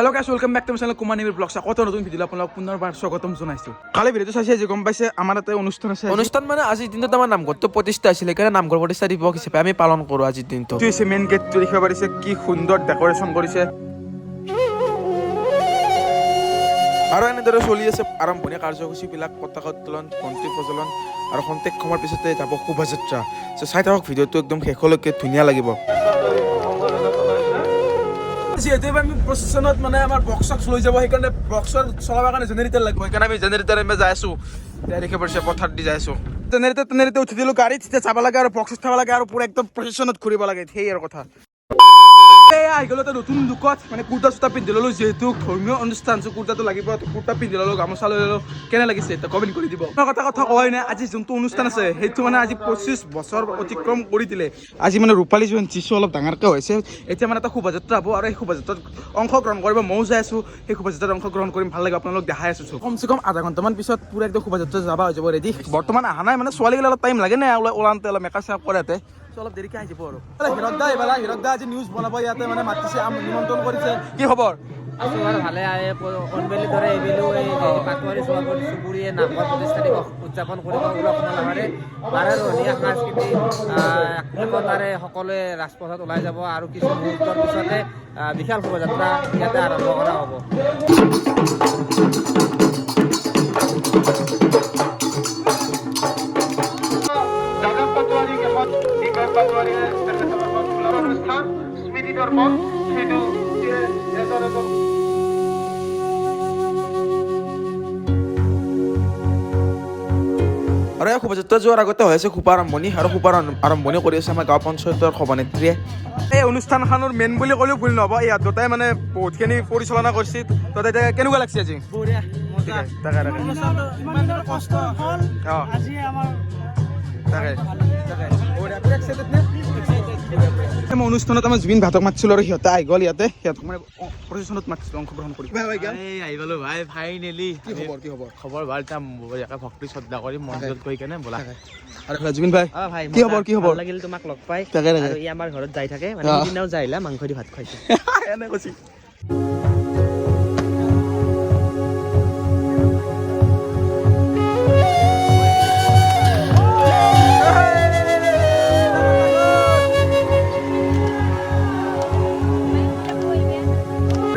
Hello guys, welcome back to my channel Kumanimir Vlogs. কত নতুন video আপোনালোক পুনৰবাৰ স্বাগতম জনাইছো। কালি ভিডিওটো চাইছে যে গম পাইছে আমাৰ এটা অনুষ্ঠান আছে। অনুষ্ঠান মানে আজিৰ দিনটোত আমাৰ নামঘৰটো প্ৰতিষ্ঠা আছিল, সেইকাৰণে নামঘৰ প্ৰতিষ্ঠা দিৱস হিচাপে আমি পালন কৰো আজিৰ দিনটো। তুই মেইন গেটটো দেখিব পাৰিছে কি সুন্দৰ ডেকোৰেচন কৰিছে। আৰু এনেদৰে চলি আছে আৰম্ভণি কাৰ্যসূচীবিলাক, পতাকা উত্তোলন, বন্তি প্ৰজ্বলন আৰু খন্তেক সময়ৰ পিছতে যাব শোভাযাত্ৰা। চাই থাকক ভিডিঅ'টো একদম শেষলৈকে, ধুনীয়া লাগিব। যিহেতু আমি প্ৰচেছনত মানে আমাৰ বক্স লৈ যাব, সেইকাৰণে বক্সৰ চলাবৰ কাৰণে জেনেৰেটৰ লাগিব, সেইকাৰণে আমি জেনেৰেটৰ যাই আছো। দেখি পৰিছে পথাৰ দি যাই আছো। জেনেৰেটৰ উঠি দিলো গাড়ীত, তেতিয়া যাব লাগে আৰু বক্সত থব লাগে আৰু পুৰা একদম প্ৰচেছনত ঘূৰিব লাগে, সেই আৰু কথা। আহি গ'লো এটা নতুন লুকত, মানে কুৰ্তা চুৰ্তা পিন্ধি ল'লো, যিহেতু ধৰ্মীয় অনুষ্ঠান কুৰ্তাটো লাগিব, কুৰ্তা পিন্ধি ল'লো, গামোচা লৈ ল'লো। কেনে লাগিছে এতিয়া কমেণ্ট কৰি দিব। কথা কোৱাই নাই, আজি যোনটো অনুষ্ঠান আছে সেইটো মানে আজি 25 বছৰ অতিক্ৰম কৰি দিলে। আজি মানে ৰূপালী জয়ন্তীটো অলপ ডাঙৰকৈ হৈছে। এতিয়া মানে এটা শোভাযাত্ৰা হ'ব আৰু এই শোভাযাত্ৰাত অংশগ্ৰহণ কৰিব ময়ো যাই আছো। সেই শোভাযাত্ৰাত অংশগ্ৰহণ কৰিম, ভাল লাগিব, আপোনালোক দেখাই আছো। কমচে কম আধা ঘণ্টামান পিছত পুৰা একদম শোভাযাত্ৰা যাব হৈ যাব ৰেডি। বৰ্তমান অহা নাই, মানে ছোৱালীগিলা অলপ টাইম লাগে নাই ওলাওঁতে, অলপ মেকআপ চেকআপ কৰাতে অলপ দেৰিকৈ আহি যাব আৰু। হিৰক দা আজি নিউজ বনাব ইয়াতে মানে মাতিছে, নিমন্ত্ৰণ কৰিছে। কি খবৰ? আছো আৰু ভালে। কণবেলিৰ দৰে এইবেলিও এই পাটোৱাৰী চুবুৰীয়ে নামঘৰ প্ৰতিষ্ঠা দিৱস উদযাপন কৰিব উলহ মালহেৰে। বাৰেৰহণীয়া সাংস্কৃতিক একতাৰে সকলোৱে ৰাজপথত ওলাই যাব আৰু কিছু মুহূৰ্তৰ পিছতে বিশাল শোভাযাত্ৰা ইয়াতে আৰম্ভ কৰা হ'ব। আৰু এই শোভাযাত্ৰা যোৱাৰ আগতে হৈ আছে খোপা আৰম্ভণি, আৰু খোপাৰ আৰম্ভণি কৰি আছে আমাৰ গাঁও পঞ্চায়তৰ সভানেত্ৰীয়ে। এই অনুষ্ঠানখনৰ মেইন বুলি ক'লেও ভুল নহ'ব, এই দুটাই মানে বহুতখিনি পৰিচালনা কৰিছে। তো এতিয়া কেনেকুৱা লাগিছে আজি? বঢ়িয়া, মজা। ইমান দিনৰ কষ্ট হ'ল, আজি আমাৰ অনুষ্ঠানত আমাৰ জুবিন ভাটক মাতিছিলো আৰু সিহঁতে আহি গ'ল ইয়াতে। সিহঁতক মানে প্ৰচেছনত মাতিছিলো অংশগ্ৰহণ কৰি। আহি গ'লো ভাই, ফাইনেলি। কি খবৰ? কি খবৰ? খবৰ ভাল, বঢ়িয়াকৈ ভক্তি শ্ৰদ্ধা কৰি মন্দিৰত গৈ কেনে ব'লা। আৰু জুবিন ভাই ভাই কি খবৰ? কি খবৰ? ভাল লাগিল তোমাক লগ পাই। তাকে আৰু ই আমাৰ ঘৰত যাই থাকে, মানে সিদিনাও যাই আহিলা, মাংস দি ভাত খুৱাইছে। এনে কৈছি।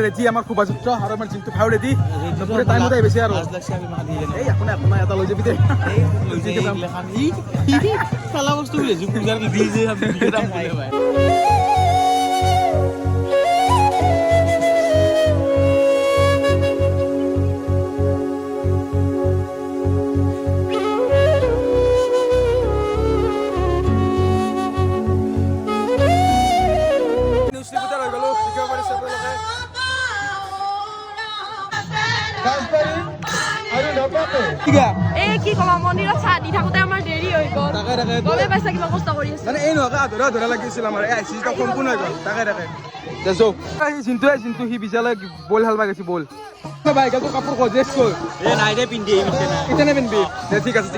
ৰেডি আমাৰ শোভাযাত্ৰা আৰু আমাৰ যোনটো ভাও ৰেডি টাইমতে বেছি আৰু এই আপোনাৰ এটা লৈ যাবি দেই। বস্তু দি যে কি কম, মন্দিৰত চাহ দি থাকোঁতে আমাৰ দেৰি হৈ গ'ল। গমে পাইছা কিমান কষ্ট কৰি আছো। মানে এই নহয় আধৰা লাগিছিল আমাৰ এই আইচিটা সম্পূৰ্ণ হৈ গ'ল। তাকে যোনটো সি বিচালে বল হাল বাই গৈছে বল বাইকটো কাপোৰ কৈ ড্ৰেছ কৈ নাই দে পিন্ধি এতিয়া পিন্ধবি। ঠিক আছে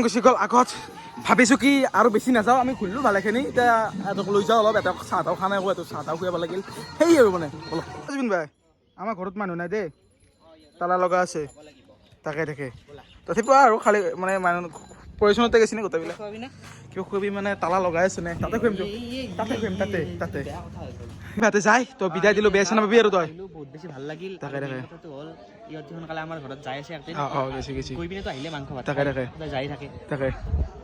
গুচি গ'ল আগত। ভাবিছো কি আৰু বেছি নাযাওঁ, আমি ঘূৰিলো ভালেখিনি। এতিয়া এহঁতক লৈ যাওঁ, অলপ এটা চাহ তাও খোৱা নাই, আকৌ চাহ তাও খুৱাব লাগিল, সেই আৰু মানে অলপ। জুবিন ভাই আমাৰ ঘৰত মানুহ নাই দেই, তালা লগা আছে। তাকে তথাপিও আৰু খালি মানে মানুহ পৰিচনতে গৈছে নে গোটেইবিলাক কিয় খুৱাবি, মানে তালা লগাই আছে নে? তাতে খুৱাম তাতে যাই তই বিদায় দিলো, বেয়া নাপাবি আৰু তই। বহুত বেছি ভাল লাগিল। তাকে হ'ল ইহঁতি সোনকালে আমাৰ ঘৰত যাই আছে, গেছি গৈ পিনেতো আহিলে মাংস ভাত তাকে যাই থাকে।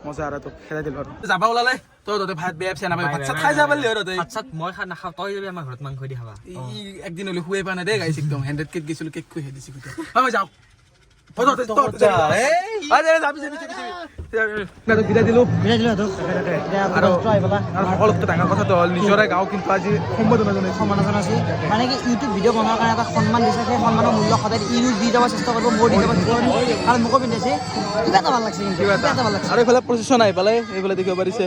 মজা আৰু তোক খেলাই দিলো আৰু যাবা ওলালে তই তহঁতে ভাত বেয়া চেয়া নাপাবি, ভাত চাত খাই যাব পাৰিলি আৰু তই। ভাত মই নাখাওঁ, তই যাবি আমাৰ ঘৰত মাংস দি খাবা। একদিন হ'লে শুৱে পোৱা নাই দেই গাইছ, একদম 100 কেক গৈছিলো, কেক খুৱাই দিছি যাওঁ। বিদায় দিলো আৰু সকলোতকৈ ডাঙৰ কথাটো হ'ল নিজৰে গাঁও কিন্তু আজি সম্বোধনা জনাইছো। মানে কি ইউটিউব ভিডিঅ' বনোৱাৰ কাৰণে এটা সন্মান দিছে, সেই সন্মানৰ মূল্য সদায় ইউজ দি যাব চেষ্টা কৰিব, মোৰ দি যাব চেষ্টা কৰিম। আৰু মোকো পিন্ধাইছে, কিবা এটা ভাল লাগছে, কিন্তু কিবা এটা ভাল লাগছে। আৰু এইফালে প্ৰচেছন আহি পালে, এইফালে দেখিব পাৰিছে।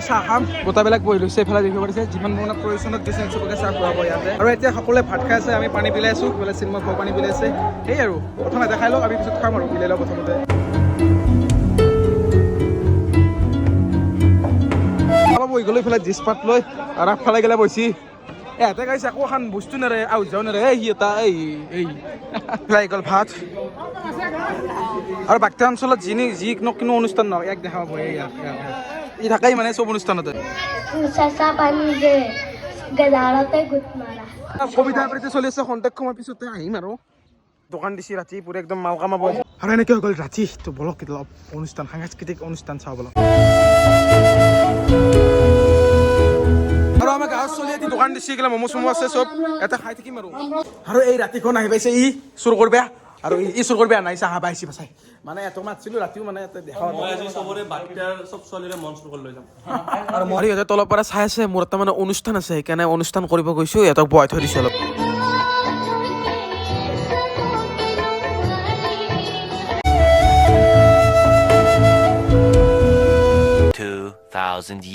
চাহ খাম, গোটাবিলাক বহি লৈছে, এইফালে দেখিব পাৰিছে যিমান মানে প্ৰয়োজনত গৈছে চবকে চাহ খুৱাব ইয়াতে। আৰু এতিয়া সকলোৱে ভাত খাই আছে, আমি পানী পিলাই আছো, এইফালে চিনেমা খোৱা পানী পিলাই আছে। সেই আৰু প্ৰথমে দেখাই লওক, আমি পিছত খাম আৰু পিলাই লওঁ প্ৰথমতে। বহি গ'লো ইফালে জিছপাত লৈ আৰু আগফালে গেলে বহিছি এহঁতে গাইছে একো এখন বস্তু নেৰে আউট যাওঁ নেৰে সি এটা এই ওলাই গ'ল ভাত আৰু বাক্য অঞ্চলত যিকোনো কোনো অনুষ্ঠান নহয় এক দেখা পাব ই থাকেই মানে চব অনুষ্ঠানতে চেঁচা পানী যে গেলাৰতে গোট মাৰা কবিতা আবৃত্তি চলি আছে খন্তেক সময় পিছতে আহিম আৰু দোকান দিছি ৰাতি পুৰা একদম মাল কামাব আৰু এনেকৈ হৈ গ'ল ৰাতি তো বলক অলপ অনুষ্ঠান সাংস্কৃতিক অনুষ্ঠান চাওঁ বলক আৰু আমাৰ গাঁৱত চলি এটি দোকান দিছি এইগিলা ম'ম' চম' আছে চব এটা খাই থাকিম আৰু এই ৰাতিখন আহি পাইছে ই চুৰ কৰবে আৰু ই চুৰ কৰবে নাই চাহ পাইছি পাচাই মানে এটো মাতিছিলো ৰাতিও মানে দেখা আৰু মই ইহঁতে তলৰ পৰা চাই আছে মোৰ এটা মানে অনুষ্ঠান আছে সেইকাৰণে অনুষ্ঠান কৰিব গৈছো ইহঁতক বহাই থৈ দিছো অলপ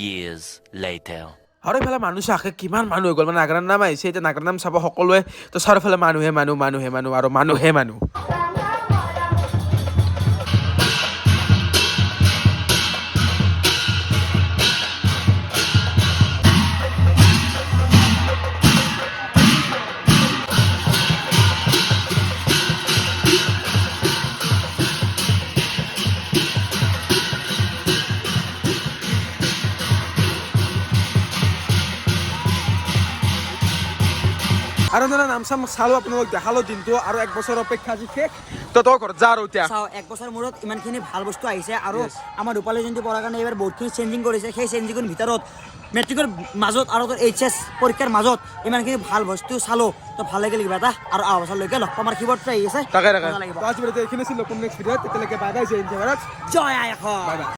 years later. আৰু এইফালে মানুহ চাকে কিমান মানুহ হৈ গ'ল মানে নাগাৰাৰ নাম আহিছে এতিয়া নাগাৰাৰ নাম চাব সকলোৱে তো চাৰিওফালে মানুহে আৰু মানুহে মানুহ আৰু মানে নাম চাম চালো আপোনালোক দেখালো দিনটো আৰু এক বছৰ অপেক্ষা আজি শেষ তো তোৰ ঘৰত যা আৰু এতিয়া চাওঁ 1 বছৰ মূৰত ইমানখিনি ভাল বস্তু আহিছে আৰু আমাৰ ৰূপালী জয়ন্তী পৰাৰ কাৰণে এইবাৰ বহুতখিনি চেঞ্জিং কৰিছে সেই চেঞ্জিঙৰ ভিতৰত মেট্ৰিকৰ মাজত আৰু তোৰ এইচএছ পৰীক্ষাৰ মাজত ইমানখিনি ভাল বস্তু চালো তো ভাল লাগিল কিবা এটা আৰু অহা বছৰলৈকে লগ পাম আৰু কিবৰ্ডটো আহি আছে তাকে মজা লাগিব তো আজি এইখিনি আছিল নেক্সট ভিডিঅ'ত তেতিয়ালৈকে বাই বাই জয় হিন্দ জয় আই অসম